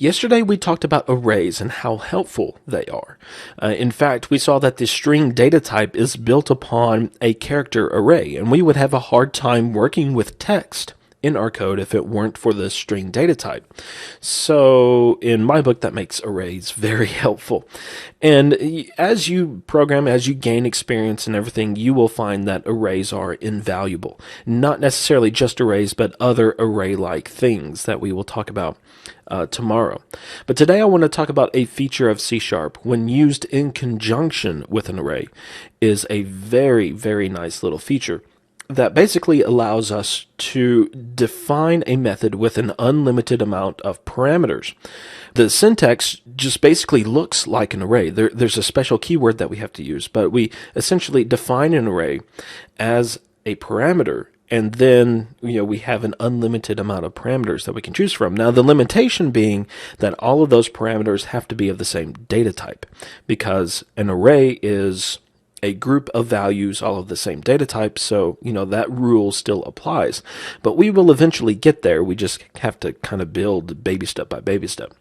Yesterday we talked about arrays and how helpful they are. In fact, we saw that the string data type is built upon a character array, and we would have a hard time working with text in our code if it weren't for the string data type. So in my book, that makes arrays very helpful. And as you program, as you gain experience and everything, you will find that arrays are invaluable. Not necessarily just arrays, but other array-like things that we will talk about tomorrow. But today I want to talk about a feature of C# when used in conjunction with an array is a very, very nice little feature that basically allows us to define a method with an unlimited amount of parameters. The syntax just basically looks like an array. There's a special keyword that we have to use, but we essentially define an array as a parameter, and then we have an unlimited amount of parameters that we can choose from. Now, the limitation being that all of those parameters have to be of the same data type, because an array is a group of values, all of the same data type, so that rule still applies. But we will eventually get there. We just have to kind of build baby step by baby step.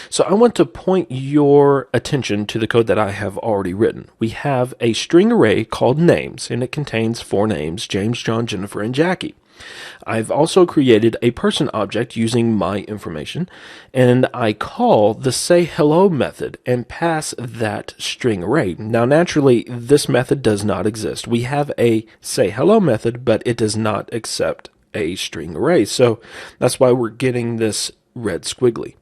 So I want to point your attention to the code that I have already written. We have a string array called names, and it contains 4 names: James, John, Jennifer, and Jackie. I've also created a person object using my information, and I call the sayHello method and pass that string array. Now, naturally, this method does not exist. We have a sayHello method, but it does not accept a string array, so that's why we're getting this red squiggly.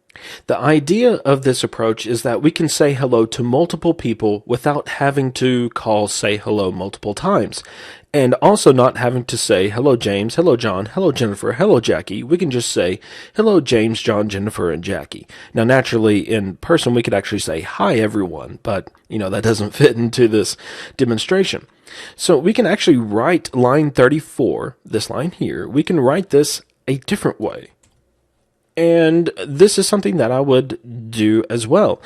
The idea of this approach is that we can say hello to multiple people without having to call sayHello multiple times, and also not having to say hello James, hello John, hello Jennifer, hello Jackie. We can just say hello James, John, Jennifer, and Jackie. Now, naturally, in person we could actually say hi everyone, but that doesn't fit into this demonstration. So we can actually write line 34, this line here, we can write this a different way. And this is something that I would do as well.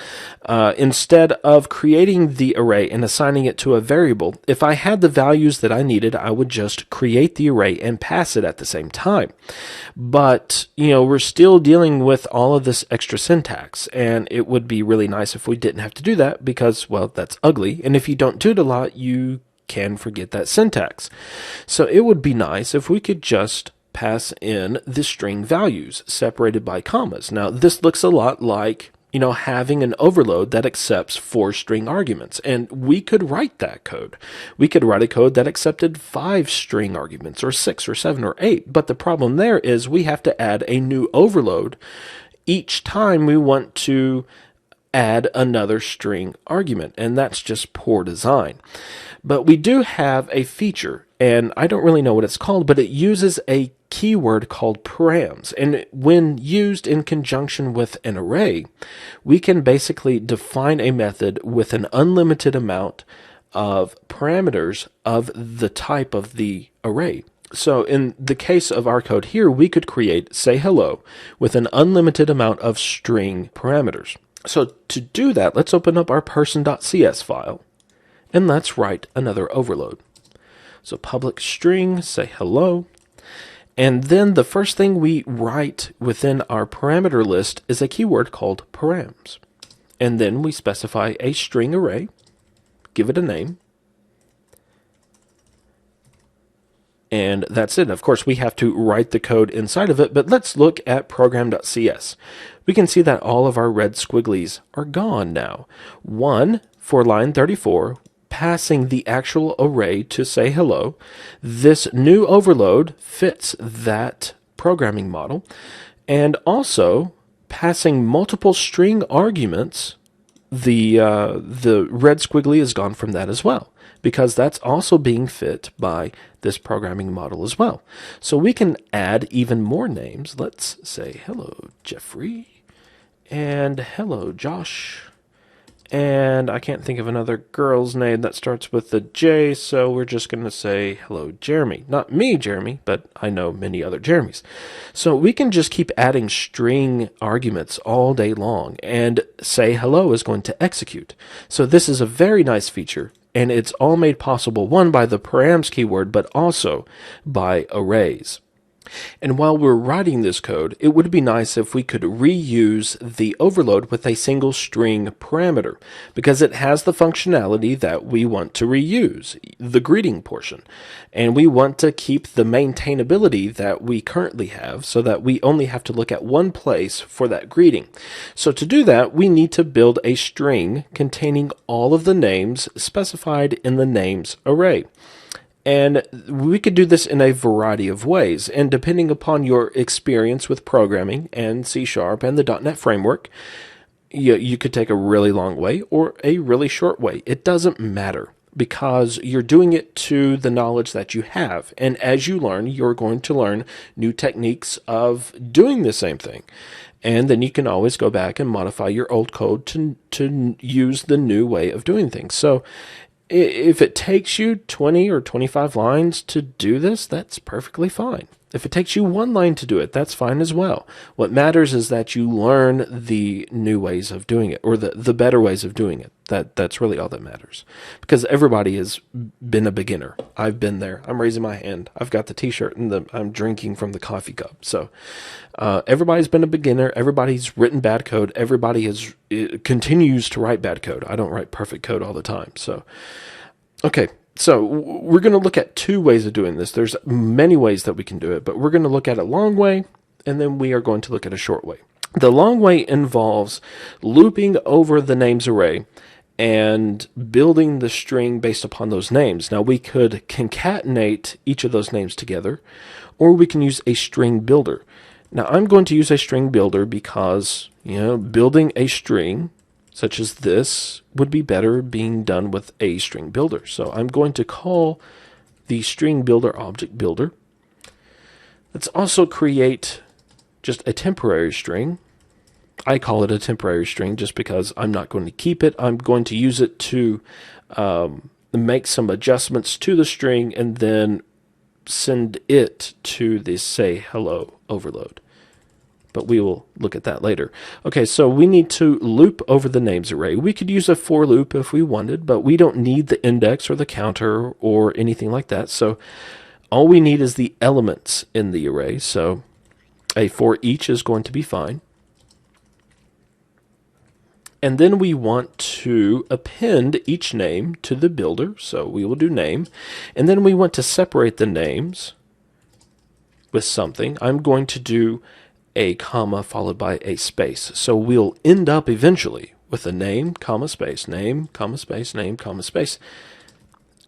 Instead of creating the array and assigning it to a variable, if I had the values that I needed, I would just create the array and pass it at the same time. But, we're still dealing with all of this extra syntax, and it would be really nice if we didn't have to do that because, well, that's ugly. And if you don't do it a lot, you can forget that syntax. So it would be nice if we could just pass in the string values separated by commas. Now, this looks a lot like, having an overload that accepts 4 string arguments. And we could write that code. We could write a code that accepted 5 string arguments, or 6 or 7 or 8. But the problem there is we have to add a new overload each time we want to add another string argument. And that's just poor design. But we do have a feature, and I don't really know what it's called, but it uses a keyword called params. And when used in conjunction with an array, we can basically define a method with an unlimited amount of parameters of the type of the array. So in the case of our code here, we could create sayHello with an unlimited amount of string parameters. So to do that, let's open up our person.cs file, and let's write another overload. So public string sayHello, and then the first thing we write within our parameter list is a keyword called params. And then we specify a string array, give it a name, and that's it. Of course, we have to write the code inside of it, but let's look at program.cs. We can see that all of our red squigglies are gone now. One for line 34, passing the actual array to sayHello. This new overload fits that programming model, and also passing multiple string arguments. The red squiggly is gone from that as well, because that's also being fit by this programming model as well. So we can add even more names. Let's say hello Jeffrey, and hello Josh, and I can't think of another girl's name that starts with the J, so we're just going to say hello Jeremy. Not me, Jeremy, but I know many other Jeremys. So we can just keep adding string arguments all day long, and sayHello is going to execute. So this is a very nice feature, and it's all made possible, one, by the params keyword, but also by arrays. And while we're writing this code, it would be nice if we could reuse the overload with a single string parameter, because it has the functionality that we want to reuse, the greeting portion. And we want to keep the maintainability that we currently have so that we only have to look at one place for that greeting. So to do that, we need to build a string containing all of the names specified in the names array. And we could do this in a variety of ways. And depending upon your experience with programming and C# and the .NET framework, you could take a really long way or a really short way. It doesn't matter, because you're doing it to the knowledge that you have. And as you learn, you're going to learn new techniques of doing the same thing. And then you can always go back and modify your old code to use the new way of doing things. So if it takes you 20 or 25 lines to do this, that's perfectly fine. If it takes you one line to do it, that's fine as well. What matters is that you learn the new ways of doing it, or the better ways of doing it. That's really all that matters. Because everybody has been a beginner. I've been there. I'm raising my hand. I've got the t-shirt and I'm drinking from the coffee cup. So everybody's been a beginner. Everybody's written bad code. Everybody continues to write bad code. I don't write perfect code all the time. So, okay. So we're going to look at two ways of doing this. There's many ways that we can do it, but we're going to look at a long way, and then we are going to look at a short way. The long way involves looping over the names array and building the string based upon those names. Now, we could concatenate each of those names together, or we can use a string builder. Now, I'm going to use a string builder because, building a string such as this would be better being done with a string builder. So I'm going to call the string builder object builder. Let's also create just a temporary string. I call it a temporary string just because I'm not going to keep it. I'm going to use it to make some adjustments to the string and then send it to the say hello overload. But we will look at that later. Okay, so we need to loop over the names array. We could use a for loop if we wanted, but we don't need the index or the counter or anything like that. So all we need is the elements in the array. So a for each is going to be fine. And then we want to append each name to the builder. So we will do name. And then we want to separate the names with something. I'm going to do a comma followed by a space. So we'll end up eventually with a name, comma, space, name, comma, space, name, comma, space.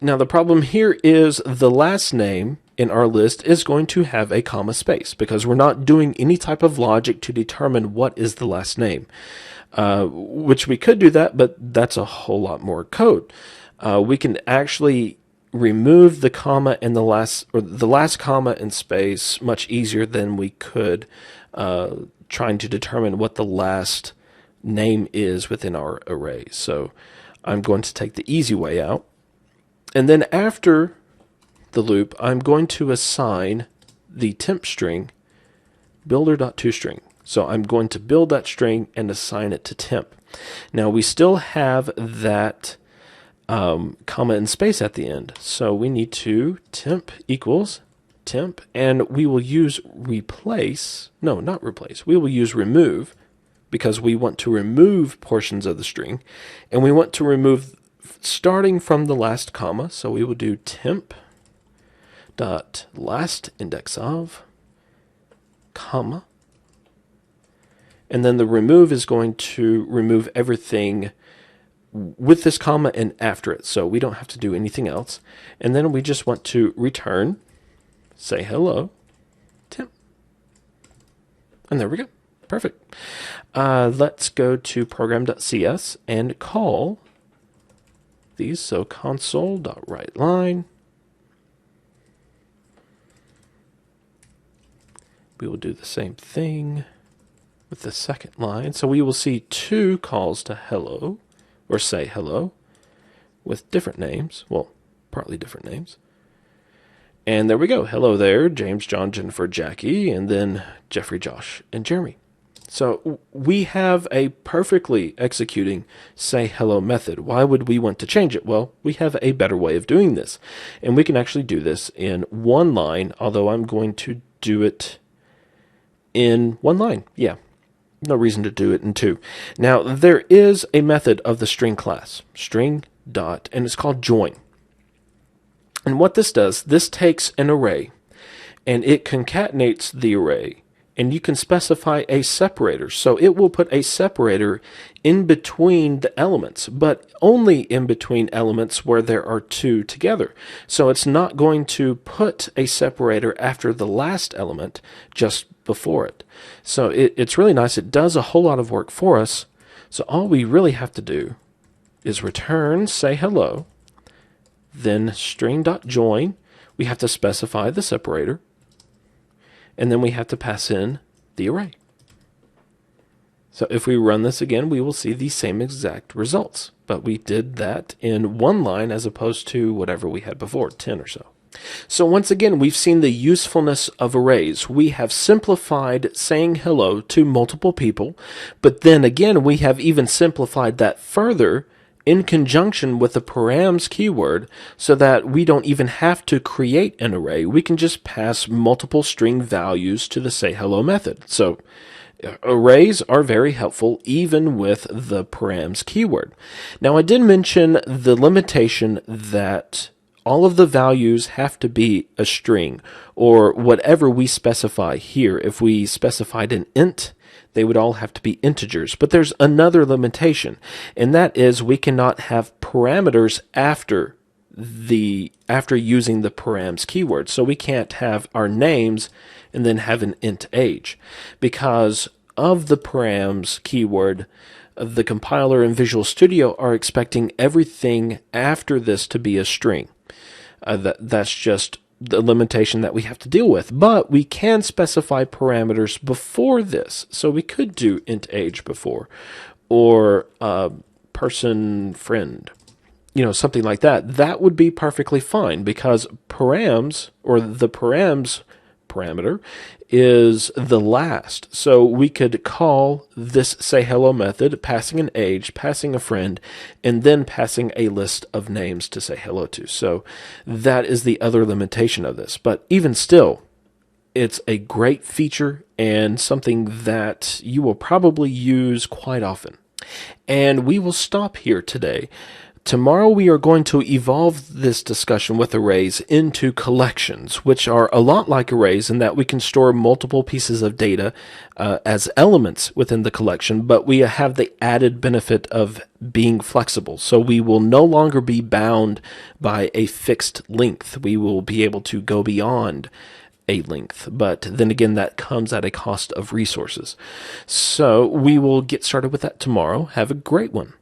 Now the problem here is the last name in our list is going to have a comma space because we're not doing any type of logic to determine what is the last name, which we could do that, but that's a whole lot more code. We can actually remove the comma and the last comma and space much easier than we could trying to determine what the last name is within our array. So I'm going to take the easy way out. And then after the loop, I'm going to assign the temp string builder.toString. So I'm going to build that string and assign it to temp. Now we still have that comma and space at the end. So we need to temp equals temp, and we will use replace. No, not replace. We will use remove because we want to remove portions of the string, and we want to remove starting from the last comma. So we will do temp dot last index of comma, and then the remove is going to remove everything with this comma and after it, so we don't have to do anything else. And then we just want to return say hello temp, and there we go. Perfect. Let's go to program.cs and call these. So console.writeLine. We will do the same thing with the second line. So we will see two calls to hello, or say hello, with different names. Well, partly different names. And there we go. Hello there, James, John, Jennifer, Jackie, and then Jeffrey, Josh, and Jeremy. So we have a perfectly executing say hello method. Why would we want to change it? Well, we have a better way of doing this. And we can actually do this in one line, although I'm going to do it in one line. Yeah, no reason to do it in two. Now, there is a method of the string class, string dot, and it's called join. And what this does, this takes an array, and it concatenates the array, and you can specify a separator. So it will put a separator in between the elements, but only in between elements where there are two together. So it's not going to put a separator after the last element, just before it. So it's really nice. It does a whole lot of work for us. So all we really have to do is return, say hello, then string.join. We have to specify the separator, and then we have to pass in the array. So if we run this again, we will see the same exact results, but we did that in one line as opposed to whatever we had before, 10 or so. So once again, we've seen the usefulness of arrays. We have simplified saying hello to multiple people, but then again, we have even simplified that further in conjunction with the params keyword, so that we don't even have to create an array. We can just pass multiple string values to the say hello method. So arrays are very helpful even with the params keyword. Now, I did mention the limitation that all of the values have to be a string, or whatever we specify here. If we specified an int, they would all have to be integers. But there's another limitation, and that is we cannot have parameters after using the params keyword. So we can't have our names and then have an int age. Because of the params keyword, the compiler and Visual Studio are expecting everything after this to be a string. That's just the limitation that we have to deal with. But we can specify parameters before this. So we could do int age before, or person friend, something like that. That would be perfectly fine, because params, or the params parameter, is the last. So we could call this say hello method, passing an age, passing a friend, and then passing a list of names to say hello to. So that is the other limitation of this. But even still, it's a great feature and something that you will probably use quite often. And we will stop here today. Tomorrow we are going to evolve this discussion with arrays into collections, which are a lot like arrays in that we can store multiple pieces of data as elements within the collection, but we have the added benefit of being flexible. So we will no longer be bound by a fixed length. We will be able to go beyond a length, but then again, that comes at a cost of resources. So we will get started with that tomorrow. Have a great one.